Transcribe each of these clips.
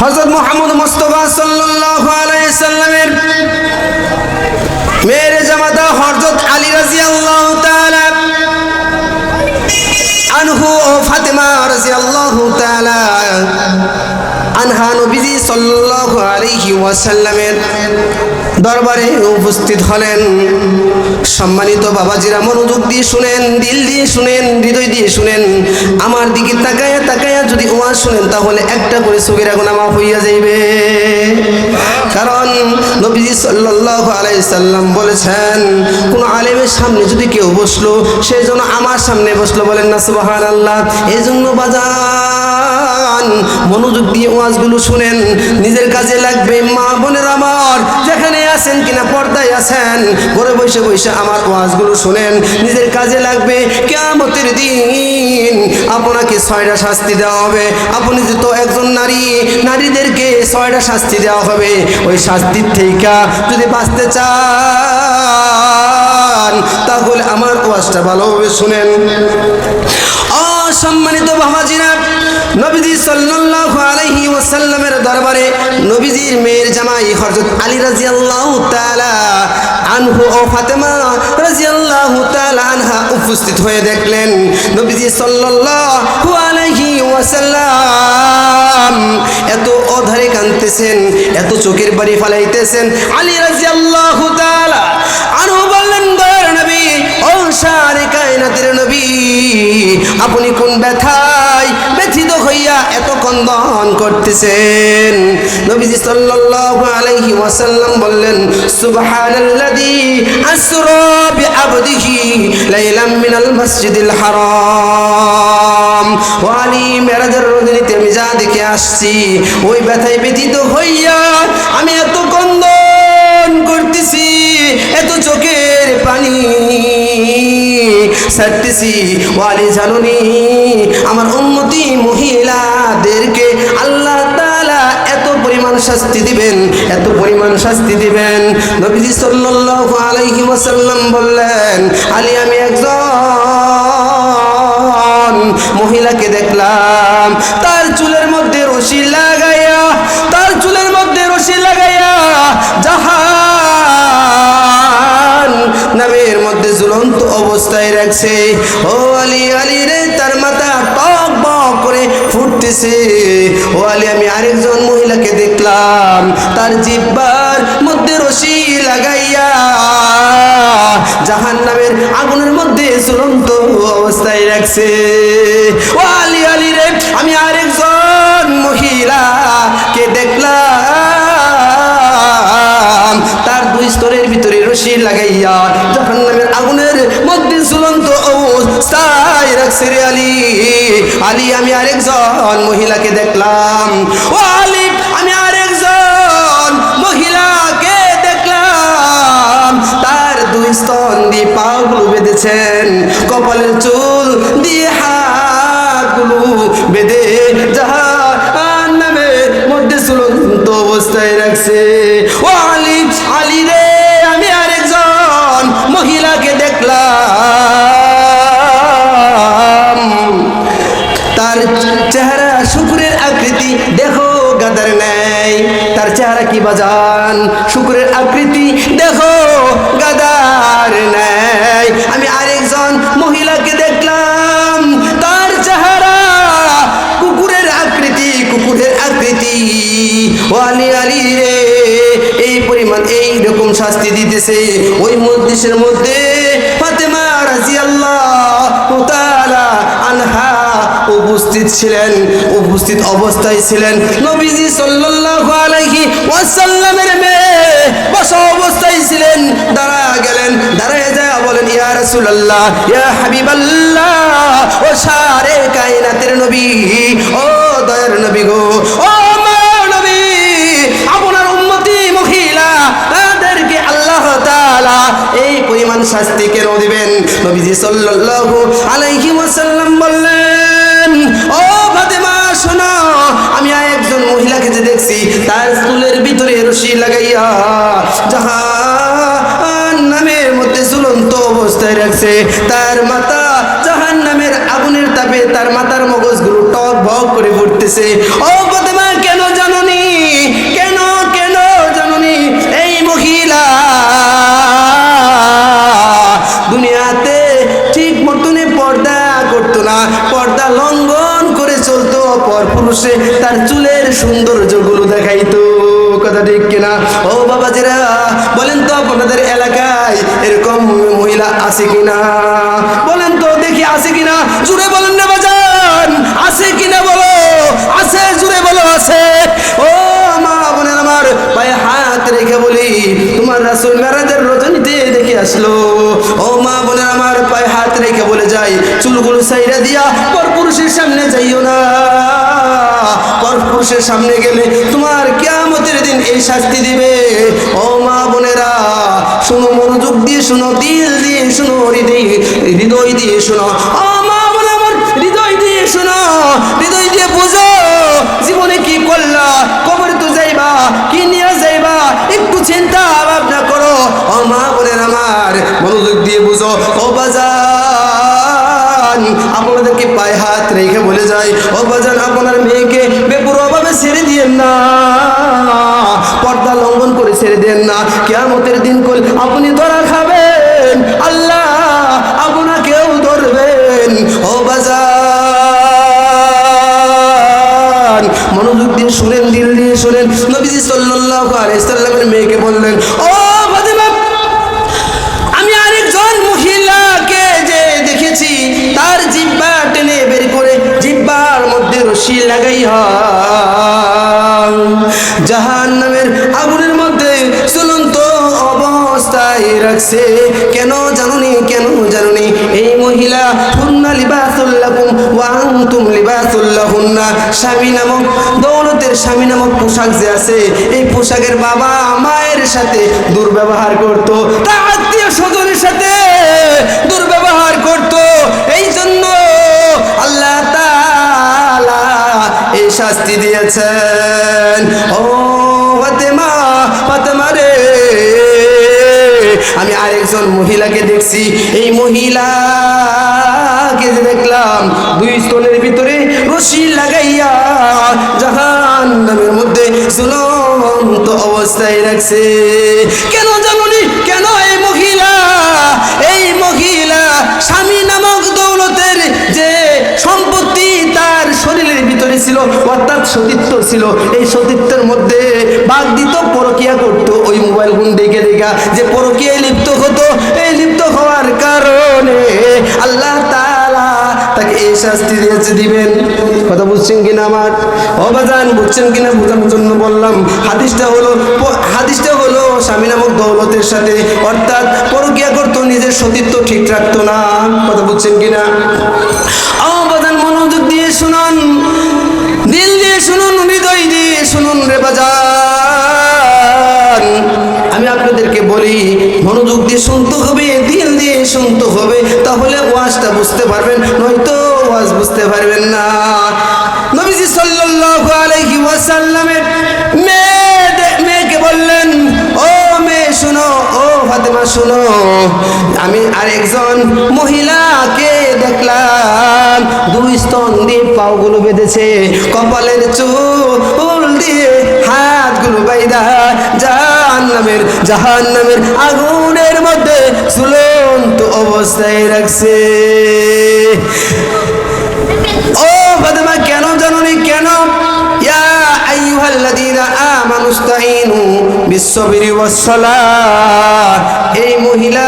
হযরত মুহাম্মদ মুস্তাফা সাল্লাল্লাহু আলাইহি সাল্লামের মেয়ের জামাতা হযরত আলী রাদিয়াল্লাহু তাআলা আনহু ও ফাতেমা রাদিয়াল্লাহু তাআলা আনহা নবীজি সাল্লাল্লাহু আলাইহি ওয়াসাল্লামের দরবারে উপস্থিত হলেন। সম্মানিত বাবাজিরা, মনোযোগ দিয়ে শুনেন, দিল দিয়ে শুনেন, হৃদয় দিয়ে শুনেন। আমার দিকে তাকায়া তাকায়া যদি ওয়াজ শুনেন তাহলে একটা করে সগীরা গুনাহ মাফ হইয়া যাইবে। কারণ নবীজি সাল্লাল্লাহু আলাইহি সাল্লাম বলেছেন, কোন আলেমের সামনে যদি কেউ বসলো সেই জন্য আমার সামনে বসলো, বলেন না সুবহানাল্লাহ। এই জন্য বাজান মনোযোগ দিয়ে ওয়াজগুলো শুনেন, নিজের কাজে লাগবে। মা বোনের আমার, যেখানে আছেন কিনা পর্দায় আছেন, ঘরে বসে বসে আমার ওয়াজগুলো শুনেন, নিজের কাজে লাগবে। কিয়ামতের দিন আপনাকে 6টা শাস্তি দেওয়া হবে। আপনি তো একজন নারী, নারীদেরকে 6টা শাস্তি দেওয়া হবে। ওই শাস্তির থেকে যদি বাঁচতে চান তাহলে আমার ওয়াজটা ভালোভাবে শুনেন। সম্মানিত বাবাজিরা, নবীজি সাল্লাল্লাহু আলাইহি ওয়াসাল্লামের দরবারে নবীজির মেয়ের জামাই হযরত আলী রাদিয়াল্লাহু তাআলা আনহু ও ফাতেমা রাদিয়াল্লাহু তাআলা আনহা উপস্থিত হয়ে দেখলেন নবীজি সাল্লাল্লাহু আলাইহি ওয়াসাল্লাম এত অধারে কাঁদতেছেন, এত চোখের পানি ফেলাইতেছেন। আলী রাদিয়াল্লাহু তাআলা আনহু বললেন, দয়ার নবী, ও সারে কায়নাতের নবী, আপনি কোন ব্যথায় ব্যথিত হইয়া এত ক্রন্দন করতেছেন? নবীজি সাল্লাল্লাহু আলাইহি ওয়াসাল্লাম বললেন, সুবহানাল্লাযী আসরা বিআবদিহি লাইলাম মিনাল মাসজিদিল হারাম। ও আলী, মেরাজের রজনীতে আমি যা দেখে আসছি, ওই ব্যথায় ব্যথিত হইয়া আমি এত ক্রন্দন করতেছি, এত চোখের পানি ছাড়তেছি। ওয়ালি জানুনি, আমার উম্মতি মহিলাদেরকে আল্লাহ তাআলা এত পরিমাণ শাস্তি দিবেন, এত পরিমাণ শাস্তি দিবেন। নবীজি সাল্লাল্লাহু আলাইহি ওয়াসাল্লাম বললেন, আলী, আমি একজন মহিলাকে দেখলাম, তার চুলের মধ্যে রশি লাগাইয়া, তার চুলের মধ্যে রশি লাগাইয়া জাহান নামের মধ্যে ঝুলন্ত অবস্থায় রাখছে। ও আলী, আলী রে, তার মাথা টক বক করে ফুটতেছে। ও আলী, আমি আরেকজন মহিলাকে দেখলাম, তার জিহ্বার মধ্যে রশি লাগাইয়া জাহান্নামের আগুনের মধ্যে ঝুলন্ত অবস্থায় রাখছে। ও আলী, আলী রে, আমি আরেকজন মহিলাকে দেখলাম, তার 2 স্তরের ভিতরে রশি লাগাইয়া জাহান্নামের আগুনের মধ্যে ঝুলন্ত অবস্থায় রাখছে রে আলী। আলী, আমি আরেকজন মহিলাকে দেখলাম। ও আলী, আমি আরেকজন মহিলাকে দেখলাম, তার 2 স্তন দিয়ে পাগুলো বেঁধেছেন, কপালের চুল দিয়ে হাতগুলো বেঁধে জাহান্নামের মধ্যে ঝুলন্ত অবস্থায় রাখছে। ও আলী, আলী রে, আমি আরেকজন মহিলাকে দেখলাম, তার চেহারা শুকুরের আকৃতি, দেখো গাদার নাই। তার চেহারা কি বাজান? শুকুরের আকৃতি, দেখো গাদার নাই। আমি আরেকজন মহিলাকে দেখলাম, তার চেহারা কুকুরের আকৃতি, কুকুরের আকৃতি। ও আলী, আলী রে, এই পরিমাণ এই রকম শাস্তি দিতেছে। ওই মজলিসের মধ্যে ফাতেমা রাদিয়াল্লাহু তাআলা আনহা উপস্থিত ছিলেন, উপস্থিত অবস্থায় ছিলেন। নবীজি সাল্লাল্লাহু আলাইহি ওয়াসাল্লামের মেয়ে বসা অবস্থায় ছিলেন। দাঁড়া গেলেন, দাঁড়ায় যায় বলেন, ইয়া রাসূলুল্লাহ, ইয়া হাবিবাল্লাহ, ও সারে কায়নাতের নবী, ও দয়ার নবী গো, ও নবী, আপনার উম্মতি মহিলাদেরকে আল্লাহ তাআলা এই পরিমাণ শাস্তি কেন দিবেন? নবীজি সাল্লাল্লাহু আলাইহি ওয়াসাল্লাম বললেন, ও ফাতেমা, শোনো, আমি একজন মহিলাকে যে দেখছি, তার চুলের ভিতরে রশি লাগাইয়া জাহান্নামের মধ্যে ঝুলন্ত অবস্থায় রাখছে। তার মাথা জাহান্নামের আগুনের তাপে তার মাথার মগজগুলো টক বক করে ফুটতেছে। ও ফাতেমা, কেন জানোনি? পুরুষে তার চুলের সৌন্দর্যগুলো দেখাইতো। কথা ঠিক কিনা? ও বাবাজিরা, বলেন তো আপনাদের এলাকায় এরকম মহিলা আছে কিনা? বলেন তো দেখি আছে কিনা? জুড়ে বলেন না বাজান, আছে কিনা বলো? আছে, জুড়ে বলো আছে। ও মা বোনের আমার, পায়ে হাত রেখে বলি, তোমার রাসূল মেরাজের রজনীতে দেখে আসলো। ও মা বোনের আমার, পায়ে হাত রেখে বলে যাই, চুলগুলো সাইরা দিয়া পরপুরুষের সামনে যাইও না। পরপুরুষের সামনে গেলে তোমার কিয়ামতের দিন এই শাস্তি দিবে। ও মা বোনেরা, শোনো, মনোযোগ দিয়ে শোনো, দিল দিয়ে শোনো, হৃদয় দিয়ে শোনো। ও মা বোন আমার, হৃদয় দিয়ে শোনো, হৃদয় দিয়ে বুঝো, জীবনে কি করলা, কবরে তো যাইবা, কি নিয়ে যাইবা, একটু চিন্তা ভাবনা করো। ও মা বোনের আমার, মনোযোগ দিয়ে বুঝো। ও বাজান, আপনাদেরকে পায়ে হাত রেখে বলে যায়, ও বাজান, আপনার মেয়েকে বেপরোয়াভাবে ছেড়ে দিয়েন না, পর্দা লঙ্ঘন করে ছেড়ে দেন না। কিয়ামতের দিন কল আপনি ধরা খাবেন, আল্লাহ আপনাকেও ধরবেন। ও বাজান, মনোযোগ দিয়ে শুনেন, দিল দিয়ে শুনেন। নবীজি সাল্লাল্লাহু আলাইহি সাল্লামের মেয়েকে বললেন, ও ফাতেমা, আমি আরেকজন মহিলাকে যে দেখেছি, তার জিহ্বা টেনে বের করে জিহ্বার মধ্যে রশি লাগাইয়া জাহান্নামের আগুনের মধ্যে ঝুলন্ত অবস্থায় রাখছে। কেন জানুনি? কেন জানুনি? এই মহিলা হুন্না লিবাসুল লাকুম ওয়া আনতুম লিবাসুল লাহুন্না, স্বামী নামক দৌলতের স্বামী নামক পোশাক যে আছে, এই পোশাকের বাবা মায়ের সাথে দুর্ব্যবহার করত, তার আত্মীয় স্বজনের সাথে দুর্ব্যবহার করত। এই জন্য আল্লাহ তাআলা এই শাস্তি দিয়েছেন। ও ফাতেমা, ফাতেমা রে, আমি আরেকজন মহিলাকে দেখছি। এই মহিলাকে যে দেখলাম, দুই স্তনের ভিতরে রশি লাগাইয়া জাহান্নামের মধ্যে ঝুলন্ত অবস্থায় রাখছে। কেন জানুনি? কেন? এই মহিলা স্বামী নামক দৌলতের যে সম্পত্তি তার শরীরের ভিতরে ছিল, অর্থাৎ সতীত্ব ছিল, এই সতীত্বের মধ্যে ভাগ দিত, পরকিয়া করতো। ওই মোবাইল ফোন দেখে দেখা যে পরকিয়ায় লিপ্ত হতো, এই লিপ্ত হওয়ার কারণে আল্লাহ তাআলা তাকে এই শাস্তি দিবেন। কথা বুঝছেন কিনা আমার? ও বাজান, বুঝছেন কিনা? বোঝানোর জন্য বললাম। হাদিসটা হলো স্বামী নামক দৌলতের সাথে, অর্থাৎ পরকিয়া করতো, নিজের সতীত্ব ঠিক রাখতো না। কথা বুঝছেন কিনা? ও বাজান, মনোযোগ দিয়ে শুনুন, দিল দিয়ে শুনুন, হৃদয় দিয়ে শুনুন রে বাজান। আমি আপনাদেরকে বলি, মনোযোগ দিয়ে শুনতে হবে, দিল দিয়ে শুনতে হবে, তাহলে ওয়াজটা বুঝতে পারবেন, নয়তো ওয়াজ বুঝতে পারবেন না। নবীজি সাল্লাল্লাহু আলাইহি ওয়াসাল্লামের মেয়েকে বললেন, ও মেয়ে শুনো, ও ফাতেমা শুনো, আমি আরেকজন মহিলাকে দেখলাম, দুই স্তন দিয়ে পাগুলো বেঁধেছে, কপালের চুল দিয়ে হাতগুলো বাইদা জাহান্নামের আগুনের মধ্যে ঝুলন্ত অবস্থায় রাখছে। ও ফাতেমা, কেন জানুনি? কেন? ইয়া আইয়ুহাল্লাযীনা আমানু ইসতাঈনু বিস-সাবরি ওয়াস-সালাহ। এই মহিলা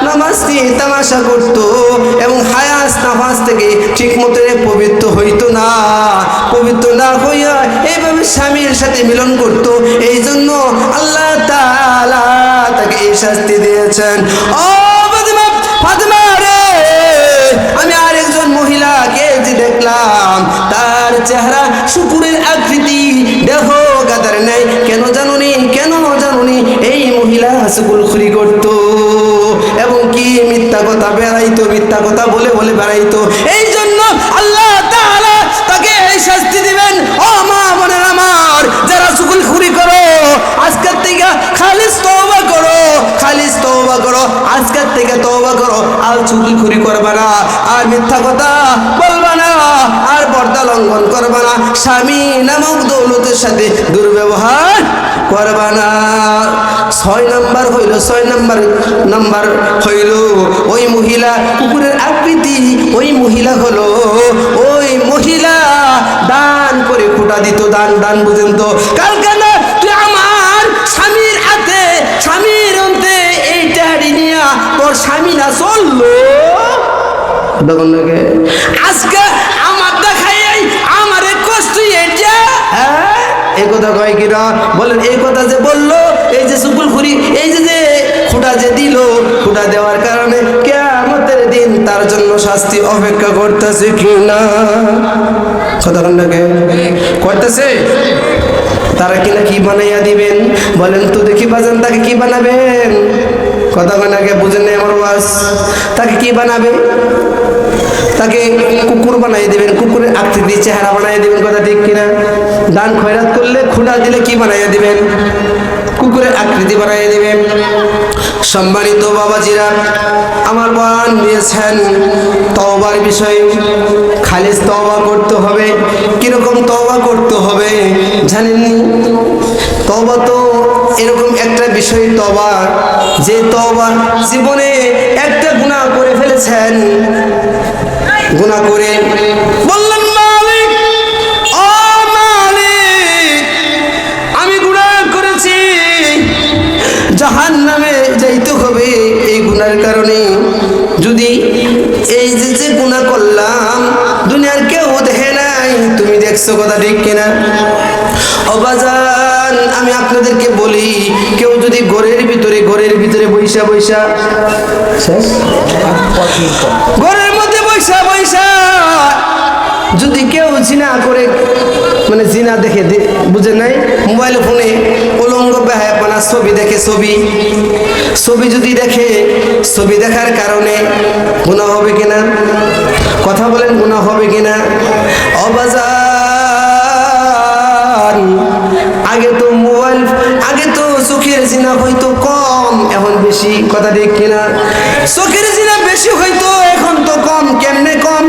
নামাজকে তামাশা করত এবং হায়াস নাফাস থেকে ঠিক মতো পবিত্র হইতো না। পবিত্র না হইয়া এইভাবে স্বামীর সাথে মিলন করত, এই জন্য আল্লাহ তাআলা তাকে এই শাস্তি দিয়েছেন। ও ফাতেমা, ফাতেমা রে, আমি আরেকজন মহিলাকে যে দেখলাম, তার চেহারা শুকুরের আকৃতি, দেখো গাদার নাই। কেন জানুনি? কেন জানুনি? এই মহিলা শুকুরখুরি করত এবং কি মিথ্যা কথা বেড়াইতো, মিথ্যা কথা বলে বলে বেড়াইতো। এই জন্য আল্লাহ তাআলা তাকে এই শাস্তি দিবেন। ও মা বোনের আমার, যারা শুকুরখুরি করো, আজকের থেকে খালিস তওবা করো, খালিস তওবা করো, আজকের থেকে তওবা করো। আর শুকুরখুরি করবা না, আর মিথ্যা কথা বলবা না, আর পর্দা লঙ্ঘন করবা না, স্বামী নামক দৌলতের সাথে দুর্ব্যবহার করবা না। ছয় নাম্বার হইল ওই মহিলা কুকুরের আকৃতি, ওই মহিলা হলো ওই মহিলা দান করে খুঁটা দিত। দান বুঝেন তো? কালকে না তুই আমার স্বামীর হাতে স্বামীর অন্তে এই টাহারি নিয়া তোর স্বামী না চললো, আজকে আমার দেখাই আমারে কষ্ট এটা। হ্যাঁ, এই কথা কয় কিনা বলেন? এই কথা যে বললো, এই যে সুকুল খুরি, এই যে খুঁটা যে দিল, খুঁটা দেওয়ার কারণে কিয়ামতের দিন তার জন্য শাস্তি অপেক্ষা করতেছে কিনা? কথা করতেছে? তারা কিনা কি বানাইয়া দিবেন বলেন তো দেখি বাজান? তাকে কি বানাবেন? কথা বানাকে বুঝেন না আমার ওয়াজ? তাকে কি বানাবে? তাকে কুকুর বানাই দিবেন, কুকুরের আকৃতি চেহারা বানাই দিবেন। কথা ঠিক কিনা? দান খয়রাত করলে খুঁটা দিলে কি বানাইয়া দিবেন? কুকুরের আকৃতি বানাই দিবেন। সম্মানিত বাবাজিরা, আমার বয়ান দিয়েছেন তওবার বিষয়ে। খালিস তওবা করতে হবে। কিরকম তওবা করতে হবে জানেননি? তওবা তো এরকম একটা বিষয়, তওবা যে তওবা জীবনে একটা গুনাহ করে ফেলেছেন, গুনাহ করে বললেন মালিক, ও মালিক আমি গুনাহ করেছি, জাহান্নামে যাইতে হবে এই গুনার কারণে। যদি এই যে গুনাহ করলাম দুনিয়ার কেউ দেখে নাই, তুমি দেখছো, কথা ঠিক কিনা? ও বাজান, আমি আপনাদেরকে বলি, কেউ যদি ঘরের ভিতরে বৈশা ঘরের মধ্যে বৈশা যদি কেউ জিনা করে, মানে জিনা দেখে, বুঝে নাই, মোবাইল ফোনে উলঙ্গ বেহায়াপনা ছবি দেখে, ছবি যদি দেখে, ছবি দেখার কারণে গুনাহ হবে কিনা? কথা বলেন, গুনাহ হবে কিনা? অবাজান, আগে তো চোখের জিনা হয়তো কম, এখন বেশি। কথা ঠিক কিনা? চোখের জিনা বেশি হয়তো, এখন তো কম। কেমনে কম?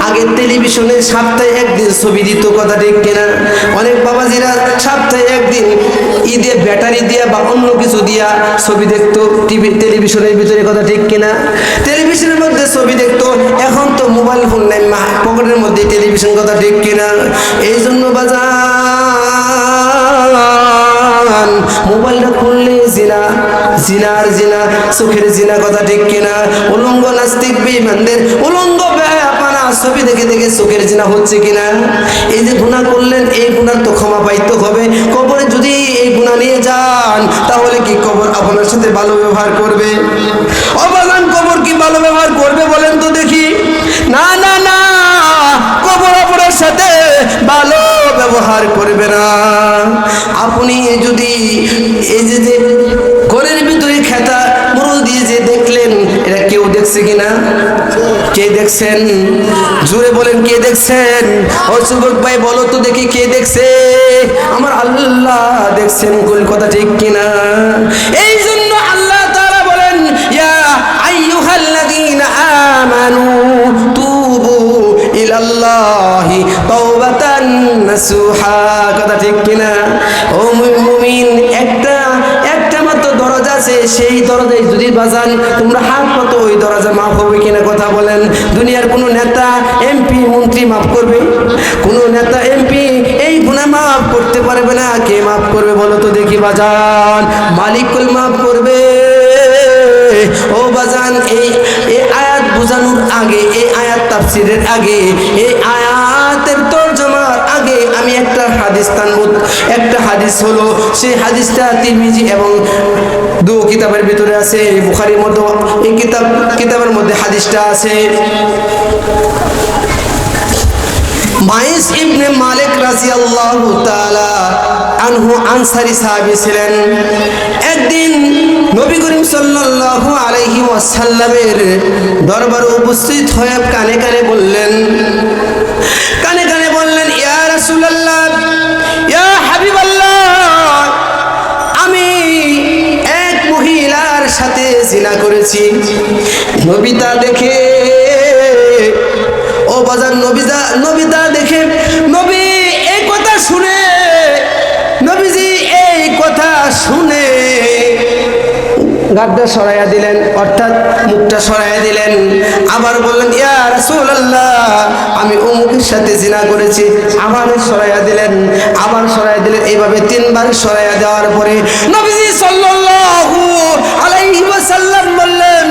আগে টেলিভিশনে সপ্তাহে একদিন ছবি দিত। কথা ঠিক কিনা? অনেক বাবাজিরা সপ্তাহে একদিন ঈদে ব্যাটারি দিয়া বা অন্য কিছু দিয়া ছবি দেখতো টেলিভিশনের ভিতরে। কথা ঠিক কিনা? টেলিভিশনের মধ্যে ছবি দেখতো। এখন তো মোবাইল ফোন নাই, পকেটের মধ্যে টেলিভিশন। কথা ঠিক কিনা? এই জন্য বাজার মোবাইলটা খুললে জিনা, চোখের জিনা। কথা ঠিক কিনা? উলঙ্গ নাস্তিক বেঈমানদের উলঙ্গ বেহায়াপনা ছবি দেখে চোখের জিনা হচ্ছে কিনা? এই যে গুনাহ করলেন, এই গুনার তো ক্ষমা পাইতে হবে। কবরে যদি এই গুনাহ নিয়ে যান, তাহলে কি কবর আপনার সাথে ভালো ব্যবহার করবে? অবাজান, কবর কি ভালো ব্যবহার করবে বলেন তো দেখি? না, কবর আপনার সাথে ভালো ব্যবহার করবে না। আপনি যদি এই যে ঘরের ভিতরে খেতা মুরুল দিয়ে যে দেখলেন, এটা কেউ দেখছে কিনা? কে দেখছেন? জোরে বলেন, কে দেখছেন? ও যুবক ভাই বলো তো দেখি, কে দেখছে? আমার আল্লাহ দেখছেন। কোন কথা ঠিক কিনা? এই জন্য আল্লাহ তাআলা বলেন, ইয়া আইয়ুহাল্লাযীনা আমানু তুবু ইলাল্লাহি তাওবাতান নাসুহা। কথা ঠিক কিনা? ও মুমিন, একটা মাত্র দরজা আছে, সেই দরজায় যদি বাজান তোমরা হাত পাতো, ওই দরজা মাফ হবে কিনা? কথা বলেন। দুনিয়ার কোন নেতা, এমপি, মন্ত্রী মাফ করবে? কোন নেতা, এমপি এই গুনাহ মাফ করতে পারবে না। কে মাফ করবে বলো তো দেখি বাজান? মালিকুল মাফ করবে। ও বাজান, এই আয়াত বোঝানোর আগে, এই আয়াত তাফসীরের আগে, এই আয়াতের তরজমার আগে আমি একটা হাদিস টানবো। একটা হাদিস হলো, সেই হাদিসটা তিরমিজি এবং দু কিতাবের ভিতরে আছে। বুখারীর মধ্যে এই কিতাবের মধ্যে হাদিসটা আছে। মাইস ইবনে মালিক রাদিয়াল্লাহু তাআলা আনহু আনসারী সাহাবী ছিলেন। একদিন নবী করিম সাল্লাল্লাহু আলাইহি ওয়াসাল্লামের দরবারে উপস্থিত হয়ে কানে কানে বললেন, ইয়া রাসূলুল্লাহ, ইয়া হাবিবাল্লাহ, আমি এক মহিলার সাথে জিনা করেছি। নবী তা দেখে, ও বাজার, নবী তা দেখে, নবী এই কথা শুনে গাড্ডা সরাইয়া দিলেন, অর্থাৎ মুখটা সরাইয়া দিলেন। আবার বললেন ইয়া রাসূলুল্লাহ আমি অমুকের সাথে জিনা করেছি, আবার সরাইয়া দিলেন, আবার সরাইয়া দিলেন। এইভাবে 3 বার সরাইয়া দেওয়ার পরে নবীজি সাল্লাল্লাহু আলাইহি ওয়াসাল্লাম বললেন,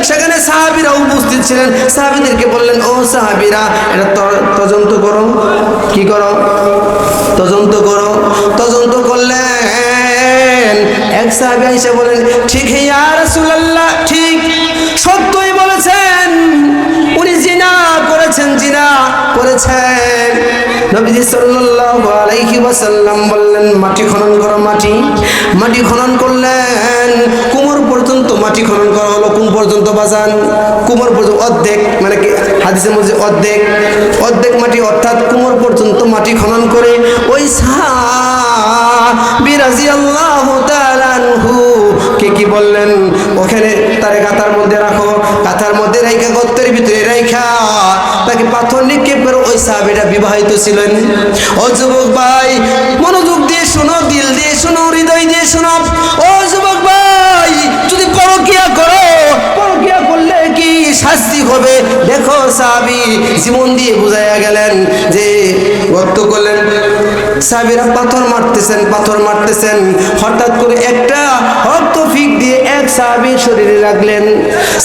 সেখানে সাহাবীরা উপস্থিত ছিলেন, সাহাবীদেরকে বললেন ও সাহাবীরা এটা তদন্ত করো। কি করো? তদন্ত করো। তদন্ত করলেন। এক সাহাবী এসে বলেন ঠিক ইয়া রাসূলুল্লাহ, ঠিক সত্যই বলেছেন, উনি জিনা করেছেন, জিনা করেছেন। নবীজি সাল্লাল্লাহু আলাইহি ওয়াসাল্লাম বললেন মাটি খনন করো। মাটি খনন করলেন, কোমর পর্যন্ত মাটি খনন করা হলো। কোন পর্যন্ত বাজান? কোমর পর্যন্ত, অর্ধেক, মানে কি হাদিসের মধ্যে অর্ধেক মাটি, অর্থাৎ কোমর পর্যন্ত মাটি খনন করে ওই সাহাবী রাদিয়াল্লাহু তাআলা আনহু কে কি বললেন, ওখানে তারে কাতার মধ্যে রাখো, কাতার মধ্যে রাইখা গর্তের ভিতরে রাইখা তাকে পাথর নিক্ষেপ করে। ওই সাহাবীটা বিবাহিত ছিলেন। ও যুবক ভাই মনোযোগ দিয়ে শোনো, দিল দিয়ে শোনো, হৃদয় দিয়ে শোনো। ও যুবক ভাই যদি পরকিয়া করো, পরকিয়া করলে কি শাস্তি হবে? দেখো সাহাবী জীবন দিয়ে বুঝাইয়া গেলেন যে গর্ত করলেন, সাহাবীরা পাথর মারতেছেন। হঠাৎ করে একটা রক্ত ফিক দিয়ে এক সাহাবীর শরীরে লাগলেন।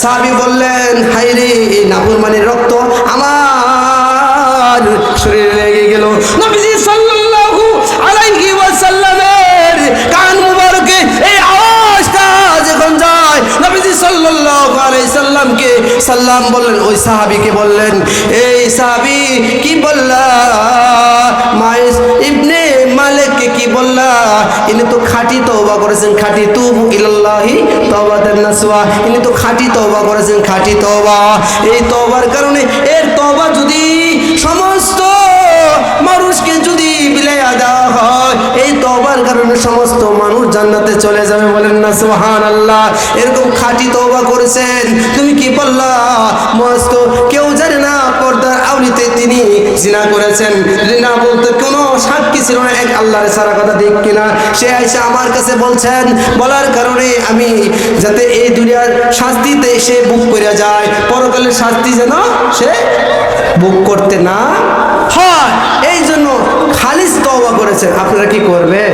সাহাবী বললেন হায় রে, এই নাফরমানের রক্ত আমার শরীরে লেগে গেল। নবীজি সাল্লাল্লাহু আলাইহি ওয়াসাল্লামের কান মুবারকে এই আওয়াজটা যখন যায়, নবীজি সাল্লাল্লাহু আলাইহি সাল্লামকে সাল্লাম বললেন। ওই সাহাবীকে বললেন এই সাহাবী কি বললা? মাইস ইবনে মালিককে কি বললা? ইনি তো খাঁটি তওবা করেছেন, খাঁটি তুবু ইলাল্লাহি তাওবাতান নাসুহা। ইনি তো খাঁটি তওবা করেছেন, খাঁটি তওবা। এই তওবার কারণে, এর তওবা যদি সমস্ত মানুষকে যদি বিলাইয়া দেওয়া হয়, এই তওবার কারণে সমস্ত মানুষ জান্নাতে চলে যাবে। বলেন না সুবহানাল্লাহ। এরকম খাঁটি তওবা করেছেন, তুমি কি বললা? মস্ত কেউ জানে না পর্দার আওলিতে তিনি জিনা করেছেন। জিনা বলতে কোনো সাক্ষী ছিল না, এক আল্লাহর সারা কথা ঠিক কিনা। সে আইসা আমার কাছে বলছেন, বলার কারণে আমি যাতে এই দুনিয়ার শাস্তিতে সে বুক করে যায়, পরকালের শাস্তি যেন সে বুক করতে না হয়, এই জন্য খালিস তওবা করেছেন। আপনারা কি করবেন?